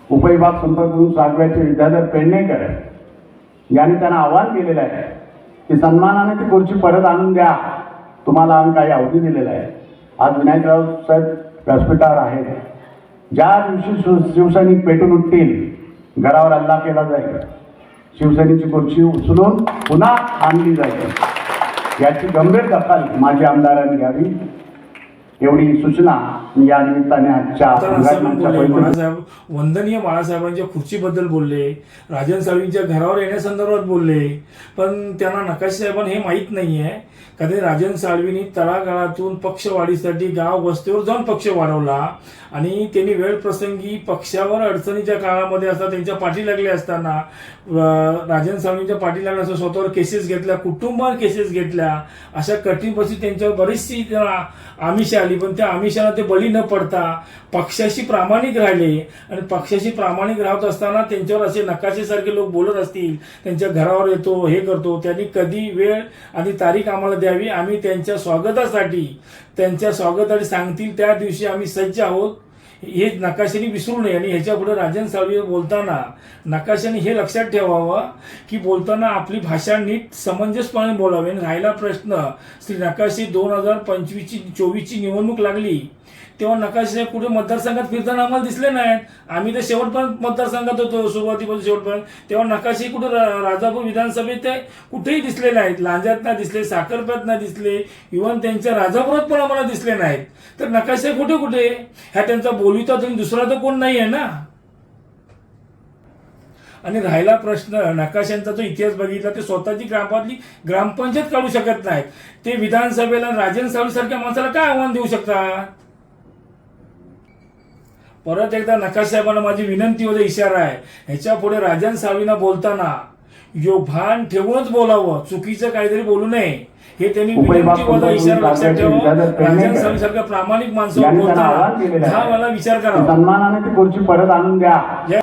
उपविभाग संपर्क म्हणून सातव्याचे विद्याधर पेडणेकर यांनी त्यांना आवाहन केलेलं आहे की सन्मानाने ती खुर्ची परत आणून द्या, तुम्हाला आम्ही काही अवधी दिलेला आहे. आज विनायकराव साहेब व्यासपीठावर आहेत. ज्या दिवशी शिवसैनिक पेटून उठतील घरावर हल्ला केला जाईल, शिवसेनेची खुर्ची उचलून पुन्हा आणली जाईल. याची गंभीर दखल माजी आमदारांनी घ्यावी, एवढी सूचना मी या निमित्ताने आजच्या वंदनीय बाळासाहेबांच्या खुर्चीबद्दल बोलले, राजन साळवींच्या घरावर येण्यासंदर्भात बोलले. पण त्यांना नकाशे साहेबांना हे माहीत नाही आहे कधी राजन साळवींनी तळागाळातून पक्षवाढीसाठी गाव वस्तीवर जाऊन पक्ष वाढवला आणि त्यांनी वेळ प्रसंगी पक्षावर अडचणीच्या काळामध्ये असता त्यांच्या पाठी लागले असताना राजन साळवींच्या पाठी लागल्या असता स्वतःवर केसेस घेतल्या, कुटुंबावर केसेस घेतल्या. अशा कठीण परिस्थिती त्यांच्यावर बरीचशी आमिष आली, पण त्या आमिषाला ते बळी न पडता पक्षाशी प्रामाणिक राहिले. आणि पक्षाशी प्रामाणिक राहत असताना त्यांच्यावर असे नकाशेसारखे लोक बोलत असतील, त्यांच्या घरावर येतो हे करतो, त्यांनी कधी वेळ आणि तारीख आम्हाला द्यावी. आम्ही त्यांच्या स्वागतासाठी सांगतील त्या दिवशी आम्ही सज्ज आहोत, हे नकाशाने विसरू नये. आणि ह्याच्या पुढे राजन साळवी बोलताना नकाशाने हे लक्षात ठेवावं की बोलताना आपली भाषा नीट समंजसपणे बोलावी. आणि राहिला प्रश्न, श्री नकाशे 2024ची निवडणूक लागली तेव्हा नकाशे कुठे मतदारसंघात फिरताना आम्हाला दिसले नाहीत. आम्ही तर शेवटपर्यंत मतदारसंघात होतो, सुरुवातीपासून शेवटपर्यंत. तेव्हा नकाशे कुठे राजापूर विधानसभेत ते कुठेही दिसले नाहीत. लांजात ना दिसले, साखरप्यात ना दिसले, इव्हन त्यांच्या राजापुरात पण आम्हाला दिसले नाहीत. तर नकाशे कुठे कुठे ह्या त्यांचा बोलविता दुसरा तर कोण नाही आहे ना. आणि राहिला प्रश्न, नकाशांचा जो इतिहास बघितला ते स्वतःची ग्रामपंचायत काढू शकत नाहीत. ते विधानसभेला राजन साळवी सारख्या माणसाला काय आव्हान देऊ शकतात. परत एकदा नकाशे साहेबांना माझी विनंती व इशारा आहे, ह्याच्या पुढे राजन साळवींना बोलताना भान ठेवूनच बोलावं, चुकीचं काहीतरी बोलू नये. हे त्यांनी विनंती व इशारा लक्षात ठेवा. राजन साळवी सारख्या प्रामाणिक माणसावर बोलताना 10 वेळा विचार करावा. सन्मानाने ती खुर्ची परत आणून द्या.